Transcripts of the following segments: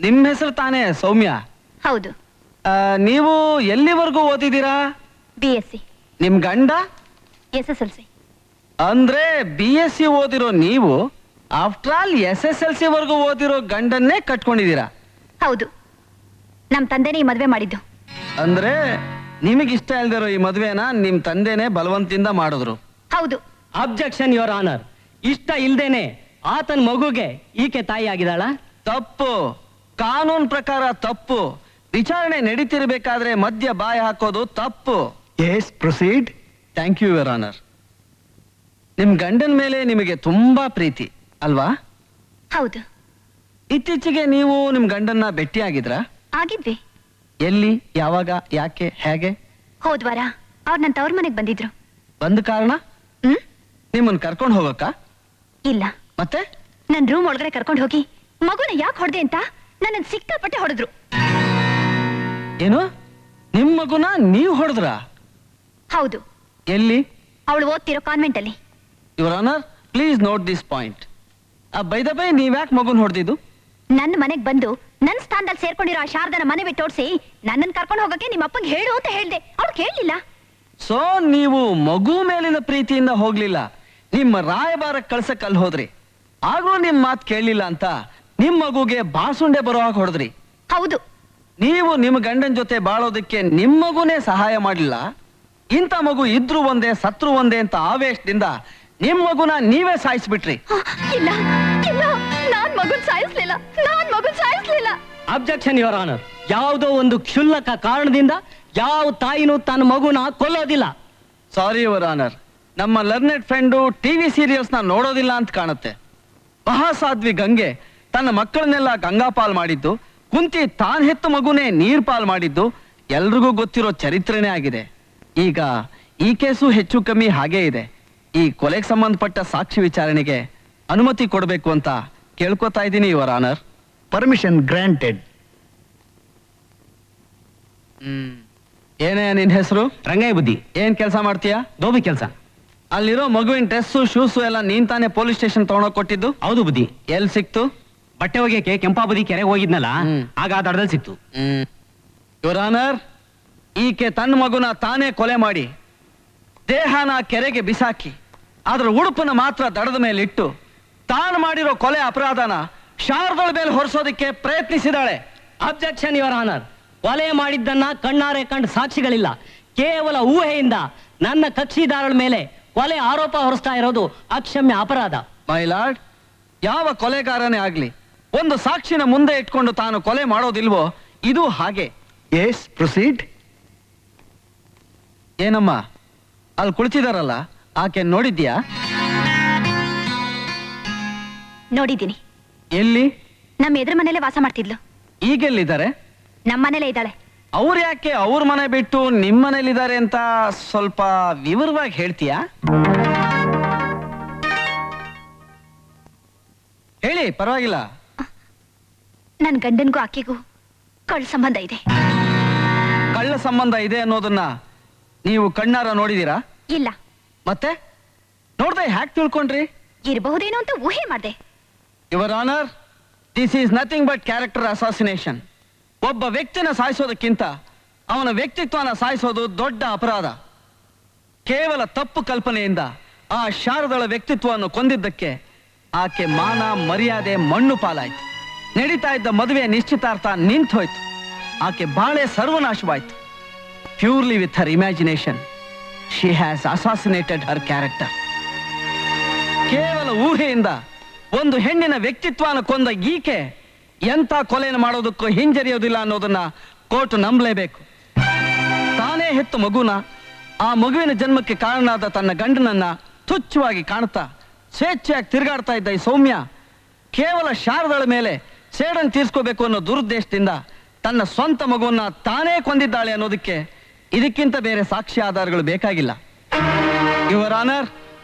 ನಿಮ್ಮ ಹೆಸರು ತಾನೇ ಸೌಮ್ಯ? ಹೌದು. ನೀವು ಎಲ್ಲಿವರೆಗೂ ಓದಿದ್ದೀರಾ? BSc. ನಿಮ್ ಗಂಡ? SSLC. ಅಂದ್ರೆ BSc ಓದಿರೋ ನೀವು ಆಫ್ಟರ್ ಆಲ್ SSLC ವರ್ಗೂ ಓದಿರೋ ಗಂಡನ್ನೇ ಕಟ್ಕೊಂಡಿದ್ದೀರಾ? ಹೌದು. ನಮ್ ತಂದೆನೇ ಈ ಮದ್ವೆ ಮಾಡಿದ್ದು. ಅಂದ್ರೆ ನಿಮಗಿಷ್ಟ ಇಲ್ದಿರೋ ಈ ಮದ್ವೆನ ನಿಮ್ ತಂದೆನೇ ಬಲವಂತಿಂದ ಮಾಡಿದ್ರು? ಹೌದು. Objection your honour. ಇಷ್ಟ ಇಲ್ದೇನೆ ಆತನ ಮಗುಗೆ ಈಕೆ ತಾಯಿ ಆಗಿದಾಳ? ತಪ್ಪು. ಕಾನೂನು ಪ್ರಕಾರ ತಪ್ಪು. ವಿಚಾರಣೆ ನಡೀತಿರ್ಬೇಕಾದ್ರೆ ಮಧ್ಯ ಬಾಯಿ ಹಾಕೋದು ತಪ್ಪು. Yes, proceed. Thank you your honour. ನಿಮ್ ಗಂಡನ ಮೇಲೆ ನಿಮಗೆ ತುಂಬಾ ಪ್ರೀತಿ ಅಲ್ವಾ? ಹೌದು. ಇತ್ತೀಚೆಗೆ ನೀವು ನಿಮ್ ಗಂಡನ್ನ ಭೇಟಿಯಾಗಿದ್ರಾ? ಆಗಿದ್ವಿ. ಎಲ್ಲಿ, ಯಾವಾಗ, ಯಾಕೆ, ಹೇಗೆ? ಹೋದ್ವಾರ ಅವ್ರು ನನ್ನ ತವ್ರ ಮನೆಗ್ ಬಂದಿದ್ರು. ಬಂದ ಕಾರಣ? ಹ್ಮ್ ನಿಮ್ಮನ್ನ ಕರ್ಕೊಂಡು ಹೋಗಕ್ಕ? ಇಲ್ಲ, ಮತ್ತೆ ನನ್ ರೂಮ್ ಒಳಗಡೆ ಕರ್ಕೊಂಡು ಹೋಗಿ ಮಗುನ ಯಾಕೆ ಹೊಡೆದೆ ಅಂತ ನನ್ನ ಸಿಕ್ಕಾಪಟ್ಟೆ ಹೊಡೆದ್ರು. ಏನು, ನಿಮ್ ಮಗುನ ನೀವು ಹೊಡೆದ್ರಾ? ಹೌದು. ಎಲ್ಲಿ? ಅವಳು ಓದ್ತಿರೋ ಕಾನ್ವೆಂಟ್ ಅಲ್ಲಿ. Your honour, please note this point. By the by, ನೀವ್ಯಾಕೆ ಮಗುನ್ ಹೊಡೆದಿದ್ದು? ನನ್ನ ಮನೆಗ್ ಬಂದು ನನ್ನ ಸ್ಥಾನದಲ್ಲಿ ಸೇರ್ಕೊಂಡಿರೋ ಆ ಶಾರದನ ಮನೆ ಬಿಟ್ಟು ಓಡಿಸಿ ನನ್ನನ್ನು ಕರ್ಕೊಂಡು ಹೋಗಕ್ಕೆ ನಿಮ್ಮ ಅಪ್ಪಂಗೆ ಹೇಳು ಅಂತ ಹೇಳ್ದೆ. ಅವ್ಳು ಕೇಳಲಿಲ್ಲ. ಸೊ ನೀವು ಮಗು ಮೇಲಿನ ಪ್ರೀತಿಯಿಂದ ಹೋಗ್ಲಿಲ್ಲ, ನಿಮ್ಮ ರಾಯಭಾರ ಕಳ್ಸಕ್ ಅಲ್ಲಿ ಹೋದ್ರಿ. ಆಗ್ಲೂ ನಿಮ್ ಮಾತು ಕೇಳಲಿಲ್ಲ ಅಂತ ನಿಮ್ ಮಗುಗೆ ಬಾಸುಂಡೆ ಬರೋ ಹಾಗೆ ಹೊಡೆದ್ರಿ. ಹೌದು. ನೀವು ನಿಮ್ಮ ಗಂಡನ ಜೊತೆ ಬಾಳೋದಕ್ಕೆ ನಿಮ್ ಮಗುನೇ ಸಹಾಯ ಮಾಡಲಿಲ್ಲ. ಇಂಥ ಮಗು ಇದ್ರು ಒಂದೇ ಸತ್ರು ಒಂದೇ ಅಂತ ಆವೇಶದಿಂದ ನಿಮ್ ಮಗುನ ನೀವೇ ಸಾಯಿಸ್ಬಿಟ್ರಿ. ಇಲ್ಲ ಇಲ್ಲ, ನಾನ್ ಮಗುನ್ ಸಾಯಿಸ್ಲಿಲ್ಲ. Objection your honour. ಯಾವುದೋ ಒಂದು ಕ್ಷುಲ್ಲಕ ಕಾರಣದಿಂದ ಯಾವ ತಾಯಿನೂ ತನ್ನ ಮಗುನ ಕೊಲ್ಲೋದಿಲ್ಲ. ಸಾರಿ ಯುವರ್ ಆನರ್, ನಮ್ಮ ಲರ್ನೆಡ್ ಫ್ರೆಂಡು ಟಿವಿ ಸೀರಿಯಲ್ಸ್ ನ ನೋಡೋದಿಲ್ಲ ಅಂತ ಕಾಣುತ್ತೆ. ಮಹಾಸಾಧ್ವಿ ಗಂಗೆ ತನ್ನ ಮಕ್ಕಳನ್ನೆಲ್ಲ ಗಂಗಾಪಾಲ್ ಮಾಡಿದ್ದು, ಕುಂತಿ ತಾನ್ ಹೆತ್ತ ಮಗುನೇ ನೀರ್ ಪಾಲ್ ಮಾಡಿದ್ದು ಎಲ್ರಿಗೂ ಗೊತ್ತಿರೋ ಚರಿತ್ರೆನೇ ಆಗಿದೆ. ಈಗ ಈ ಕೇಸು ಹೆಚ್ಚು ಕಮ್ಮಿ ಹಾಗೇ ಇದೆ. ಈ ಕೊಲೆಗೆ ಸಂಬಂಧಪಟ್ಟ ಸಾಕ್ಷಿ ವಿಚಾರಣೆಗೆ ಅನುಮತಿ ಕೊಡಬೇಕು ಅಂತ ಕೇಳ್ಕೊತಾ ಇದ್ದೀನಿ ಯುವರ್ ಆನರ್. Permission granted. ಏನೇ ನಿನ್ ಹೆಸರು? ರಂಗಯ್ಯ ಬುದ್ಧಿ. ಏನ್ ಕೆಲಸ ಮಾಡ್ತೀಯಾ? ದೋಬಿ ಕೆಲಸ. ಅಲ್ಲಿರೋ ಮಗುವಿನ ಡ್ರೆಸ್ಸು ಶೂಸು ಎಲ್ಲ ನೀನ್ ತಾನೇ ಪೊಲೀಸ್ ಸ್ಟೇಷನ್ ತಗೊಂಡೋಗ್ ಕೊಟ್ಟಿದ್ದು? ಹೌದು ಬುದ್ಧಿ. ಎಲ್ಲಿ ಸಿಕ್ತು? ಬಟ್ಟೆ ಒಗೆಯಕ್ಕೆ ಕೆಂಪಾಬುದಿ ಕೆರೆಗೆ ಹೋಗಿದ್ನಲ್ಲ, ಆಗ ಆ ದಡದಲ್ಲಿ ಸಿಕ್ತು. ಯುವರ್ ಆನರ್, ಈಕೆ ತನ್ನ ಮಗುನ ತಾನೇ ಕೊಲೆ ಮಾಡಿ ದೇಹನ ಕೆರೆಗೆ ಬಿಸಾಕಿ ಅದ್ರ ಉಡುಪನ್ನ ಮಾತ್ರ ದಡದ ಮೇಲೆ ಇಟ್ಟು ತಾನು ಮಾಡಿರೋ ಕೊಲೆ ಅಪರಾಧನ ಶಾರದಳ ಮೇಲೆ ಹೊರಿಸೋದಕ್ಕೆ ಪ್ರಯತ್ನಿಸಿದಾಳೆ. Objection your honour. ಕೊಲೆ ಮಾಡಿದ್ದನ್ನ ಕಣ್ಣಾರೆ ಕಂಡ ಸಾಕ್ಷಿಗಳಿಲ್ಲ. ಕೇವಲ ಊಹೆಯಿಂದ ನನ್ನ ಕಕ್ಷಿದಾರಳ ಮೇಲೆ ಕೊಲೆ ಆರೋಪ ಹೊರಿಸ್ತಾ ಇರೋದು ಅಕ್ಷಮ್ಯ ಅಪರಾಧ. ಮೈ ಲಾರ್ಡ್, ಯಾವ ಕೊಲೆಗಾರನೇ ಆಗ್ಲಿ ಒಂದು ಸಾಕ್ಷಿನ ಮುಂದೆ ಇಟ್ಕೊಂಡು ತಾನು ಕೊಲೆ ಮಾಡೋದಿಲ್ವೋ, ಇದು ಹಾಗೆ. Yes, proceed. ಏನಮ್ಮ ಅಲ್ಲಿ ಕುಳಿತಿದಾರಲ್ಲ, ಆಕೆ ನೋಡಿದ್ಯಾ? ನೋಡಿದ್ದೀನಿ. ಎಲ್ಲಿ? ನಮ್ಮ ಎದುರು ಮನೇಲೆ ವಾಸ ಮಾಡ್ತಿದ್ಲು. ಈಗೆಲ್ಲಿದ್ದಾರೆ? ನಮ್ಮ ಮನೇಲೆ ಇದ್ದಾಳೆ. ಅವ್ರು ಯಾಕೆ ಅವ್ರ ಮನೆ ಬಿಟ್ಟು ನಿಮ್ಮ ಮನೇಲಿದ್ದಾರೆ ಅಂತ ಸ್ವಲ್ಪ ವಿವರವಾಗಿ ಹೇಳ್ತೀಯಾ? ಹೇಳಿ, ಪರವಾಗಿಲ್ಲ. ನನ್ನ ಗಂಡನ್ಗೂ ಆಕೆಗೂ ಕಳ್ಳ ಸಂಬಂಧ ಇದೆ. ಕಳ್ಳ ಸಂಬಂಧ ಇದೆ ಅನ್ನೋದನ್ನ ನೀವು ಕಣ್ಣಾರ ನೋಡಿದೀರಾ? ಇಲ್ಲ. ಮತ್ತೆ ನೋಡ್ದೆ ಹ್ಯಾಕ್ ತಿಳ್ಕೊಂಡ್ರಿ? ಇರಬಹುದೇನೋ ಅಂತ ಊಹೆ ಮಾಡ್ದೆ. Your honour, this is nothing but character assassination. ಒಬ್ಬ ವ್ಯಕ್ತಿನ ಸಾಯಿಸೋದಕ್ಕಿಂತ ಅವನ ವ್ಯಕ್ತಿತ್ವನ ಸಾಯಿಸೋದು ದೊಡ್ಡ ಅಪರಾಧ. ಕೇವಲ ತಪ್ಪು ಕಲ್ಪನೆಯಿಂದ ಆ ಶಾರದಳ ವ್ಯಕ್ತಿತ್ವವನ್ನು ಕೊಂದಿದ್ದಕ್ಕೆ ಆಕೆ ಮಾನ ಮರ್ಯಾದೆ ಮಣ್ಣು ಪಾಲಾಯ್ತು. ನಡೀತಾ ಇದ್ದ ಮದುವೆ ನಿಶ್ಚಿತಾರ್ಥ ನಿಂತೋಯ್ತು. ಆಕೆ ಬಾಳೆ ಸರ್ವನಾಶವಾಯ್ತು. Purely with her imagination she has assassinated Har character. ಕೇವಲ ಊಹೆಯಿಂದ ಒಂದು ಹೆಣ್ಣಿನ ವ್ಯಕ್ತಿತ್ವನ ಕೊಂದ ಈಕೆ ಎಂಥ ಕೊಲೆನ ಮಾಡೋದಕ್ಕೂ ಹಿಂಜರಿಯೋದಿಲ್ಲ ಅನ್ನೋದನ್ನ ಕೋರ್ಟ್ ನಂಬಲೇಬೇಕು. ತಾನೇ ಹೆತ್ತ ಮಗುನ, ಆ ಮಗುವಿನ ಜನ್ಮಕ್ಕೆ ಕಾರಣನಾದ ತನ್ನ ಗಂಡನನ್ನ ತುಚ್ಛವಾಗಿ ಕಾಣ್ತಾ ಸ್ವೇಚ್ಛೆಯಾಗಿ ತಿರುಗಾಡ್ತಾ ಇದ್ದ ಈ ಸೌಮ್ಯ ಕೇವಲ ಶಾರದಳ ಮೇಲೆ ಸೇಡನ್ನು ತೀರ್ಸ್ಕೋಬೇಕು ಅನ್ನೋ ದುರುದ್ದೇಶದಿಂದ ತನ್ನ ಸ್ವಂತ ಮಗುವನ್ನ ತಾನೇ ಕೊಂದಿದ್ದಾಳೆ ಅನ್ನೋದಕ್ಕೆ ಇದಕ್ಕಿಂತ ಬೇರೆ ಸಾಕ್ಷಿ ಆಧಾರಗಳು ಬೇಕಾಗಿಲ್ಲ. ಯುವರ್ ಆನರ್,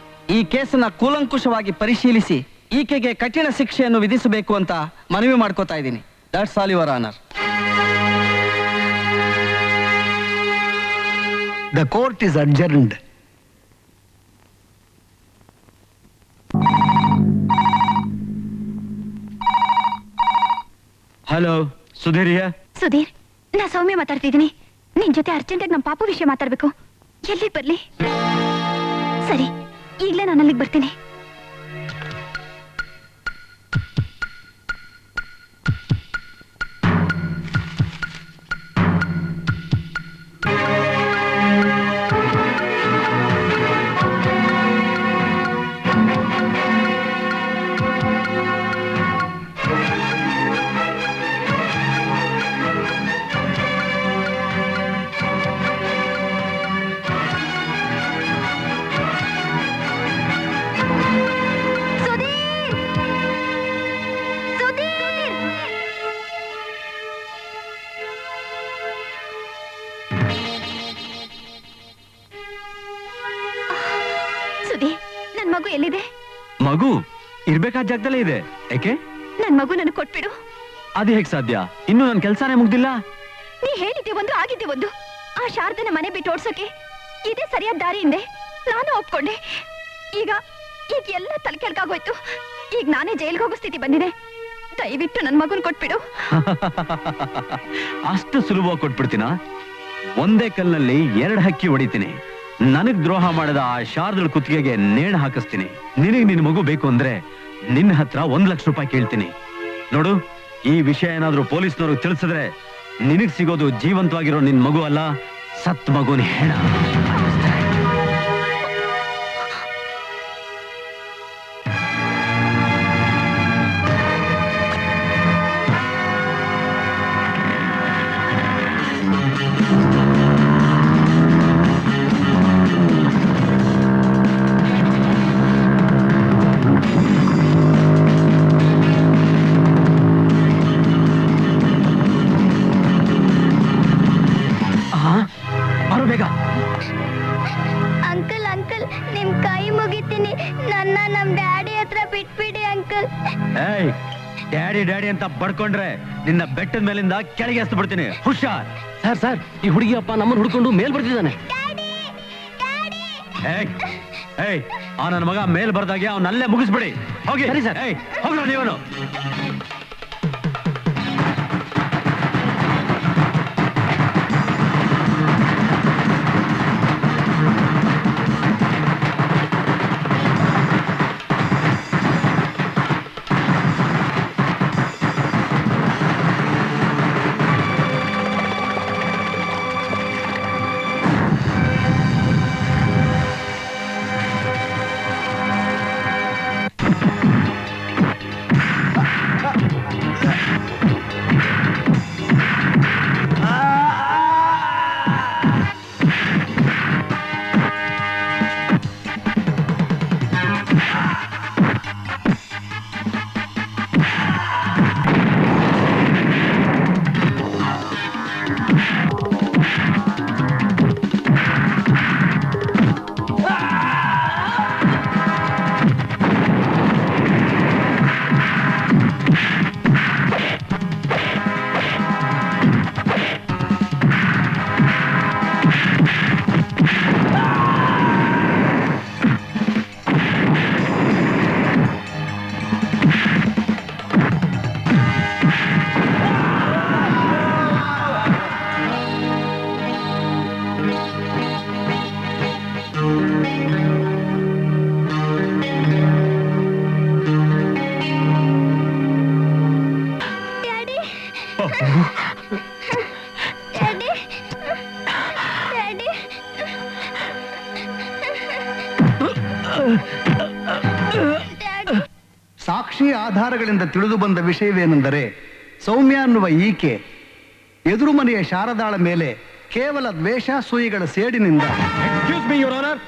ಈ ಕೇಸನ್ನ ಕೂಲಂಕುಷವಾಗಿ ಪರಿಶೀಲಿಸಿ ಈಕೆಗೆ ಕಠಿಣ ಶಿಕ್ಷೆಯನ್ನು ವಿಧಿಸಬೇಕು ಅಂತ ಮನವಿ ಮಾಡ್ಕೋತಾ ಇದ್ದೀನಿ. That's all your honour. The court is adjourned. Hello, Sudhir here. Sudhir, ನಾ ಸೌಮ್ಯ ಮಾತಾಡ್ತಿದ್ದೀನಿ. ನಿನ್ ಜೊತೆ ಅರ್ಜೆಂಟಾಗಿ ನಮ್ಮ ಪಾಪು ವಿಷಯ ಮಾತಾಡ್ಬೇಕು. ಎಲ್ಲಿಗೆ ಬರ್ಲಿ? ಸರಿ, ಈಗ್ಲೇ ನಾನು ಅಲ್ಲಿಗೆ ಬರ್ತೀನಿ. ನನ್ ಮಗು ಎಲ್ಲಿದೆ? ಮಗು ಇರ್ಬೇಕಾದ ಜಾಗದಲ್ಲೇ ಇದೆ. ಯಾಕೆ? ನನ್ ಮಗು ನನಗೆ ಕೊಟ್ಬಿಡು. ಅದು ಹೇಗ್ ಸಾಧ್ಯ? ಇನ್ನು ನನ್ನ ಕೆಲ್ಸಾನೇ ಮುಗ್ದಿಲ್ಲ. ನೀ ಹೇಳಿದ್ದೆ ಒಂದು, ಆಗಿದ್ದೆ ಒಂದು. ಆ ಶಾರದನ ಮನೆ ಬಿಟ್ಟು ಓಡ್ಸೋಕೆ ಇದೇ ಸರಿಯಾದ ದಾರಿ ಹಿಂದೆ ನಾನು ಒಪ್ಕೊಂಡೆ. ಈಗ ಈಗ ಎಲ್ಲ ತಲೆ ಕೆಳಗಾಗೋಯ್ತು. ಈಗ ನಾನೇ ಜೈಲ್ಗೆ ಹೋಗೋ ಸ್ಥಿತಿ ಬಂದಿದೆ. ದಯವಿಟ್ಟು ನನ್ ಮಗುನ್ ಕೊಟ್ಬಿಡು. ಅಷ್ಟು ಸುಲಭವಾಗಿ ಕೊಟ್ಬಿಡ್ತೀನ? ಒಂದೇ ಕಲ್ನಲ್ಲಿ 2 ಹಕ್ಕಿ ಹೊಡಿತೀನಿ. ನನಗ್ ದ್ರೋಹ ಮಾಡದ ಆ ಶಾರದಳ ಕುತ್ತಿಗೆಗೆ ನೇಣು ಹಾಕಿಸ್ತೀನಿ. ನಿನಗ್ ನಿನ್ ಮಗು ಬೇಕು ಅಂದ್ರೆ ನಿನ್ನ ಹತ್ರ 1 ಲಕ್ಷ ರೂಪಾಯಿ ಕೇಳ್ತೀನಿ. ನೋಡು, ಈ ವಿಷಯ ಏನಾದ್ರೂ ಪೊಲೀಸ್ನವ್ರಿಗೆ ತಿಳಿಸಿದ್ರೆ ನಿನಗ್ ಸಿಗೋದು ಜೀವಂತವಾಗಿರೋ ನಿನ್ ಮಗು ಅಲ್ಲ, ಸತ್ ಮಗುನ ಹೆಣ. ಅಂಕಲ್ ಅಂಕಲ್, ನಿಮ್ ಕೈ ಮುಗಿತೀನಿ. ನನ್ನ ನಮ್ ಡ್ಯಾಡಿ ಹತ್ರ ಬಿಟ್ಬಿಡಿ ಅಂಕಲ್. ಏಯ್, ಡ್ಯಾಡಿ ಡ್ಯಾಡಿ ಅಂತ ಬಡ್ಕೊಂಡ್ರೆ ನಿನ್ನ ಬೆಟ್ಟದ ಮೇಲಿಂದ ಕೆಳಗೆ ಎಸ್ದು ಬಿಡ್ತೀನಿ. ಹುಷಾರ್. ಸರ್, ಈ ಹುಡುಗಿ ಅಪ್ಪ ನಮ್ಮನ್ನು ಹುಡ್ಕೊಂಡು ಮೇಲ್ ಬರ್ತಿದ್ದಾನೆ. ಏಯ್, ಆ ನನ್ನ ಮಗ ಮೇಲ್ ಬರ್ದಾಗೆ ಅವನಲ್ಲೇ ಮುಗಿಸ್ಬಿಡಿ. ಹೋಗಿ. ಸರಿ ಸರ್. ಏಯ್, ಹೋಗ್ರ ನೀವನು. ಸಾಕ್ಷಿ ಆಧಾರಗಳಿಂದ ತಿಳಿದು ಬಂದ ವಿಷಯವೇನೆಂದರೆ, ಸೌಮ್ಯ ಅನ್ನುವ ಈಕೆ ಎದುರು ಮನೆಯ ಶಾರದಾಳ ಮೇಲೆ ಕೇವಲ ದ್ವೇಷಾಸೂಯಿಗಳ ಸೇಡಿನಿಂದ ಎಕ್ಸ್ಕ್ಯೂಸ್ ಮೀ ಯುವರ್ ಆನರ್.